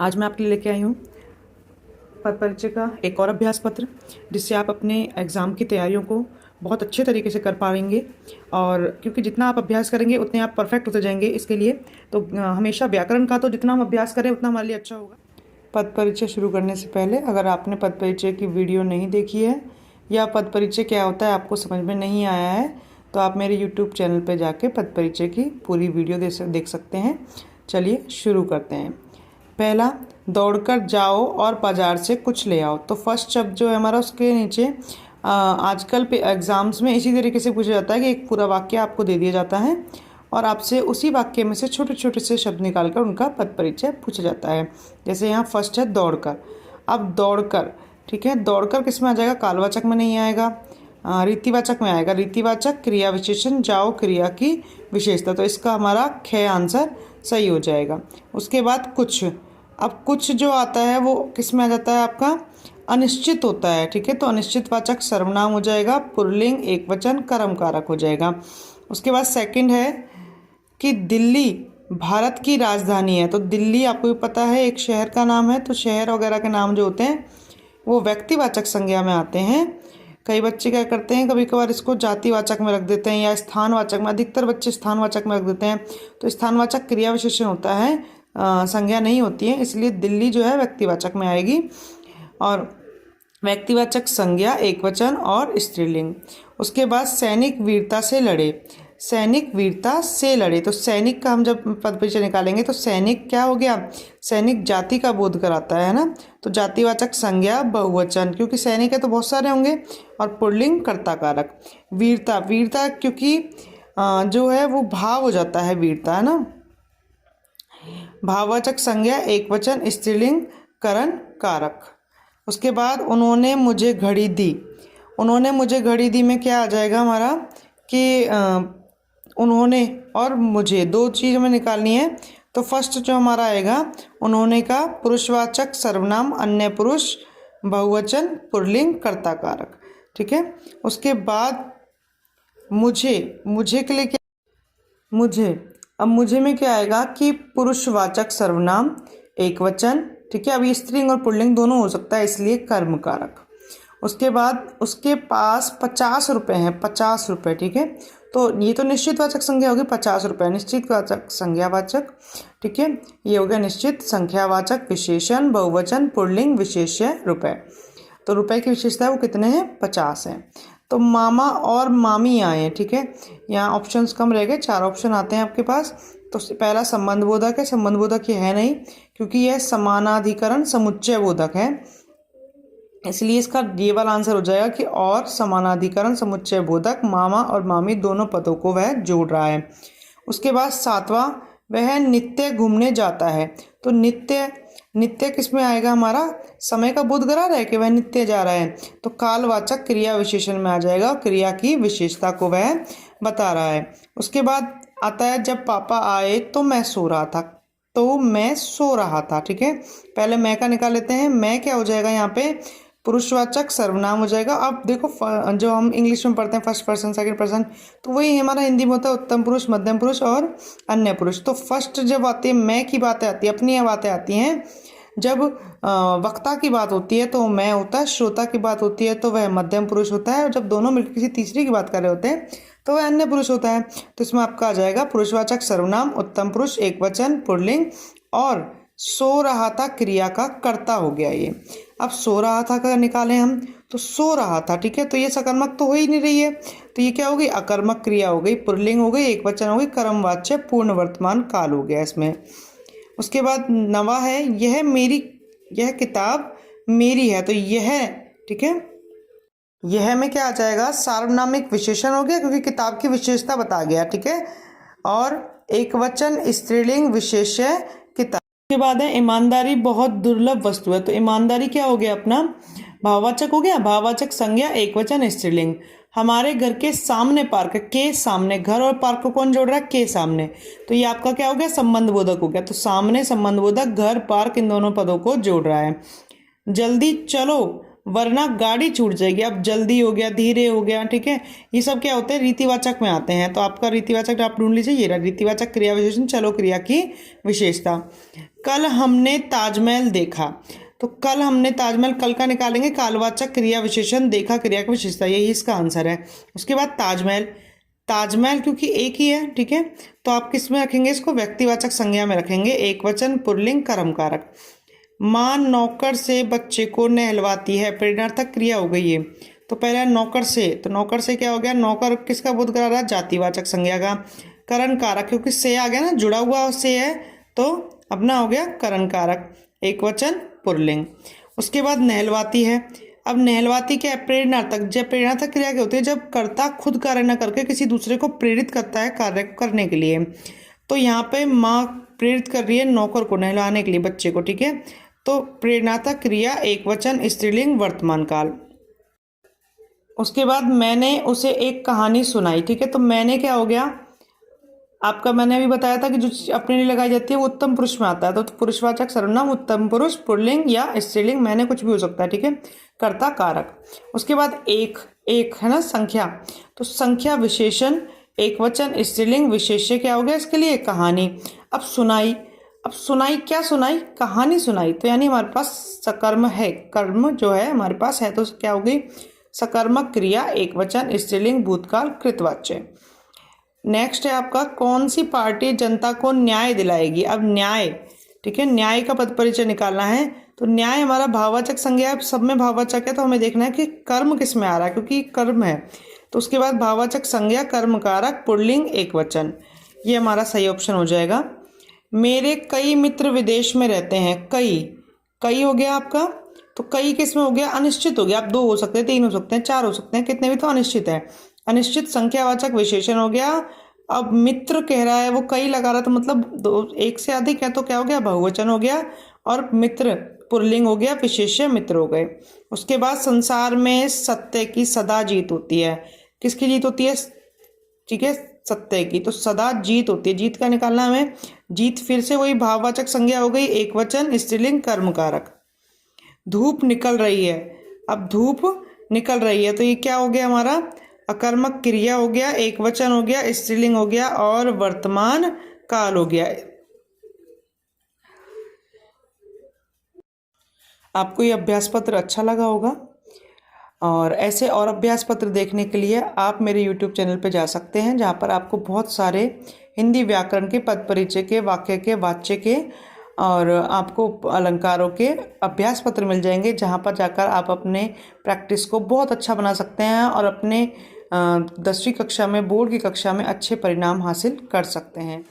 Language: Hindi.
आज मैं आपके लिए लेके आई हूँ पद परिचय का एक और अभ्यास पत्र, जिससे आप अपने एग्ज़ाम की तैयारियों को बहुत अच्छे तरीके से कर पाएंगे। और क्योंकि जितना आप अभ्यास करेंगे उतने आप परफेक्ट होते जाएंगे। इसके लिए तो हमेशा व्याकरण का तो जितना हम अभ्यास करें उतना हमारे लिए अच्छा होगा। पद परिचय शुरू करने से पहले अगर आपने पद परिचय की वीडियो नहीं देखी है या पद परिचय क्या होता है आपको समझ में नहीं आया है, तो आप मेरे YouTube चैनल पर जाके पद परिचय की पूरी वीडियो देख सकते हैं। चलिए शुरू करते हैं। पहला, दौड़कर जाओ और बाज़ार से कुछ ले आओ। तो फर्स्ट शब्द जो है हमारा, उसके नीचे आजकल पे एग्ज़ाम्स में इसी तरीके से पूछा जाता है कि एक पूरा वाक्य आपको दे दिया जाता है और आपसे उसी वाक्य में से छोटे छोटे से शब्द निकालकर उनका पद परिचय पूछा जाता है। जैसे यहाँ फर्स्ट है दौड़कर। अब दौड़कर, ठीक है, दौड़कर किस में आ जाएगा? कालवाचक में नहीं आएगा, रीतिवाचक में आएगा। रीतिवाचक क्रिया विशेषण जाओ क्रिया की विशेषता, तो इसका हमारा ख आंसर सही हो जाएगा। उसके बाद कुछ। अब कुछ जो आता है वो किस में आ जाता है? आपका अनिश्चित होता है, ठीक है। तो अनिश्चितवाचक सर्वनाम हो जाएगा, पुल्लिंग एकवचन कर्म कारक हो जाएगा। उसके बाद सेकंड है कि दिल्ली भारत की राजधानी है। तो दिल्ली आपको भी पता है एक शहर का नाम है, तो शहर वगैरह के नाम जो होते हैं वो व्यक्तिवाचक संज्ञा में आते हैं। कई बच्चे क्या करते हैं, कभी कभार इसको जातिवाचक में रख देते हैं या स्थानवाचक में, अधिकतर बच्चे स्थानवाचक में रख देते हैं। तो स्थानवाचक क्रिया विशेषण होता है, संज्ञा नहीं होती है, इसलिए दिल्ली जो है व्यक्तिवाचक में आएगी। और व्यक्तिवाचक संज्ञा एकवचन और स्त्रीलिंग। उसके बाद सैनिक वीरता से लड़े। सैनिक वीरता से लड़े, तो सैनिक का हम जब पद परिचय निकालेंगे तो सैनिक क्या हो गया? सैनिक जाति का बोध कराता है ना। तो जातिवाचक संज्ञा बहुवचन, क्योंकि सैनिक है तो बहुत सारे होंगे, और पुल्लिंग कर्ता कारक। वीरता, वीरता क्योंकि जो है वो भाव हो जाता है, वीरता है ना। भाववाचक संज्ञा एकवचन स्त्रीलिंग करण कारक। उसके बाद उन्होंने मुझे घड़ी दी। उन्होंने मुझे घड़ी दी में क्या आ जाएगा हमारा कि उन्होंने और मुझे, दो चीज़ हमें निकालनी है। तो फर्स्ट जो हमारा आएगा उन्होंने का पुरुषवाचक सर्वनाम अन्य पुरुष बहुवचन पुल्लिंग कर्ता कारक, ठीक है। उसके बाद मुझे, मुझे के लिए क्या? मुझे, अब मुझे में क्या आएगा कि पुरुषवाचक सर्वनाम एकवचन, ठीक है। अभी स्त्रीलिंग और पुल्लिंग दोनों हो सकता है, इसलिए कर्म कारक। उसके बाद उसके पास 50 रुपये हैं, 50 रुपये, ठीक है। तो ये तो निश्चितवाचक संज्ञा होगी, 50 रुपये निश्चितवाचक संज्ञावाचक, ठीक है। ये हो गया निश्चित संख्यावाचक विशेषण बहुवचन पुल्लिंग विशेष्य रुपये। तो रुपए की विशेषता है वो कितने हैं? 50 हैं। तो मामा और मामी आए हैं, ठीक है। यहाँ ऑप्शंस कम रह गए, 4 ऑप्शन आते हैं आपके पास। तो पहला संबंध बोधक है, संबंध बोधक ये है नहीं क्योंकि यह समानाधिकरण समुच्चय बोधक है, इसलिए इसका ये वाला आंसर हो जाएगा कि और समानाधिकरण समुच्चय बोधक मामा और मामी दोनों पदों को वह जोड़ रहा है। उसके बाद 7वां, वह नित्य घूमने जाता है। तो नित्य, नित्य किस में आएगा? हमारा समय का बोध करा रहा है कि वह नित्य जा रहा है, तो कालवाचक क्रिया विशेषण में आ जाएगा, क्रिया की विशेषता को वह बता रहा है। उसके बाद आता है जब पापा आए तो मैं सो रहा था। तो मैं सो रहा था, ठीक है। पहले मैं का निकाल लेते हैं। मैं क्या हो जाएगा यहाँ पे? पुरुषवाचक सर्वनाम हो जाएगा। अब देखो जो हम इंग्लिश में पढ़ते हैं फर्स्ट पर्सन सेकंड पर्सन, तो वही हमारा हिंदी में होता है उत्तम पुरुष मध्यम पुरुष और अन्य पुरुष। तो फर्स्ट जब आती है मैं की बातें आती है, अपनी बातें आती हैं, जब वक्ता की बात होती है तो मैं होता है, श्रोता की बात होती है तो वह मध्यम पुरुष होता है, और जब दोनों मिलकर किसी तीसरी की बात कर रहे होते हैं तो वह अन्य पुरुष होता है। तो इसमें आपका आ जाएगा पुरुषवाचक सर्वनाम उत्तम पुरुष एकवचन पुल्लिंग, और सो रहा था क्रिया का कर्ता हो गया ये। अब सो रहा था का निकालें हम, तो सो रहा था, ठीक है। तो ये सकर्मक तो हो ही नहीं रही है, तो ये क्या हो गई? अकर्मक क्रिया हो गई, पुल्लिंग हो गई, एकवचन हो गई, कर्मवाच्य पूर्ण वर्तमान काल हो गया इसमें। उसके बाद 9वां है यह मेरी, यह किताब मेरी है। तो यह, ठीक है, यह में क्या आ जाएगा? सार्वनामिक विशेषण हो गया क्योंकि किताब की विशेषता बता गया, ठीक है। और एकवचन स्त्रीलिंग विशेष्य किताब। के बाद है ईमानदारी बहुत दुर्लभ वस्तु है। तो ईमानदारी क्या हो गया? अपना भाववाचक हो गया, भाववाचक संज्ञा एकवचन स्त्रीलिंग। हमारे घर के सामने पार्क, के सामने, घर और पार्क को कौन जोड़ रहा है? के सामने। तो ये आपका क्या हो गया? संबंध बोधक हो गया। तो सामने संबंध बोधक, घर पार्क, इन दोनों पदों को जोड़ रहा है। जल्दी चलो वरना गाड़ी छूट जाएगी। अब जल्दी हो गया, धीरे हो गया, ठीक है। ये सब क्या होते हैं? रीतिवाचक में आते हैं। तो आपका रीतिवाचक आप ढूंढ लीजिए, ये रहा रीतिवाचक क्रिया विशेषण चलो क्रिया की विशेषता। कल हमने ताजमहल देखा। तो कल हमने ताजमहल, कल का निकालेंगे कालवाचक क्रिया विशेषण, देखा क्रिया की विशेषता, यही इसका आंसर है। उसके बाद ताजमहल, ताजमहल क्योंकि एक ही है, ठीक है, तो आप किस में रखेंगे इसको, व्यक्तिवाचक संज्ञा में रखेंगे, एक वचन, पुल्लिंग, कर्म कारक। माँ नौकर से बच्चे को नहलवाती है, प्रेरणार्थक क्रिया हो गई है। तो पहला नौकर से, तो नौकर से क्या हो गया, नौकर किसका बोध करा रहा, जातिवाचक संज्ञा का। करण कारक क्योंकि से आ गया ना, जुड़ा हुआ से है, तो अपना हो गया करण कारक, एक वचन, पुल्लिंग। उसके बाद नहलवाती है। अब नहलवाती क्या है, प्रेरणार्थक। जब प्रेरणार्थक क्रिया क्या होती है, जब कर्ता खुद कार्य न करके किसी दूसरे को प्रेरित करता है कार्य करने के लिए। तो यहाँ पे माँ प्रेरित कर रही है नौकर को नहलाने के लिए, बच्चे को, ठीक है। तो प्रेरणार्थक क्रिया एक वचन, स्त्रीलिंग, वर्तमान काल। उसके बाद मैंने उसे एक कहानी सुनाई, ठीक है। तो मैंने क्या हो गया आपका, मैंने अभी बताया था कि जो चीज़ अपने लिए लगाई जाती है वो उत्तम पुरुष में आता है। तो पुरुषवाचक सर्वनाम उत्तम पुरुष, पुल्लिंग या स्त्रीलिंग, मैंने कुछ भी हो सकता है, ठीक है, कर्ता कारक। उसके बाद एक, एक है ना संख्या, तो संख्या विशेषण, एक वचन, स्त्रीलिंग, विशेष्य क्या हो गया इसके लिए, कहानी। अब सुनाई, अब सुनाई क्या सुनाई, कहानी सुनाई, तो यानी हमारे पास सकर्म है, कर्म जो है हमारे पास है, तो क्या हो गई सकर्मक क्रिया, एक वचन, स्त्रीलिंग, भूतकाल, कृतवाच्य। नेक्स्ट है आपका, कौन सी पार्टी जनता को न्याय दिलाएगी। अब न्याय, ठीक है, न्याय का पद परिचय निकालना है। तो न्याय हमारा भाववाचक संज्ञा है, सब में भाववाचक है, तो हमें देखना है कि कर्म किस में आ रहा है, क्योंकि कर्म है। तो उसके बाद भाववाचक संज्ञा, कर्म कारक, पुल्लिंग, एक वचन, ये हमारा सही ऑप्शन हो जाएगा। मेरे कई मित्र विदेश में रहते हैं, कई, कई हो गया आपका। तो कई किस में हो गया, अनिश्चित हो गया। आप 2 हो सकते हैं, 3 हो सकते हैं, 4 हो सकते हैं, कितने भी, तो अनिश्चित है। अनिश्चित संख्यावाचक विशेषण हो गया। अब मित्र कह रहा है, वो कई लगा रहा, तो मतलब 2, 1 से अधिक है, तो क्या हो गया, बहुवचन हो गया। और मित्र पुल्लिंग हो गया, विशेष्य मित्र हो गए। उसके बाद संसार में सत्य की सदा जीत होती है। किसकी जीत होती है, ठीक है, सत्य की, तो सदा जीत होती है। जीत का निकालना हमें, जीत फिर से वही भाववाचक संज्ञा हो गई, एक वचन, स्त्रीलिंग, कर्म कारक। धूप निकल रही है, अब धूप निकल रही है, तो ये क्या हो गया हमारा, अकर्मक क्रिया हो गया, एक वचन हो गया, स्त्रीलिंग हो गया, और वर्तमान काल हो गया। आपको ये अभ्यास पत्र अच्छा लगा होगा, और ऐसे और अभ्यास पत्र देखने के लिए आप मेरे YouTube चैनल पर जा सकते हैं, जहाँ पर आपको बहुत सारे हिंदी व्याकरण के, पद परिचय के, वाक्य के, वाच्य के और आपको अलंकारों के अभ्यास पत्र मिल जाएंगे, जहाँ पर जाकर आप अपने प्रैक्टिस को बहुत अच्छा बना सकते हैं और अपने 10वीं कक्षा में, बोर्ड की कक्षा में अच्छे परिणाम हासिल कर सकते हैं।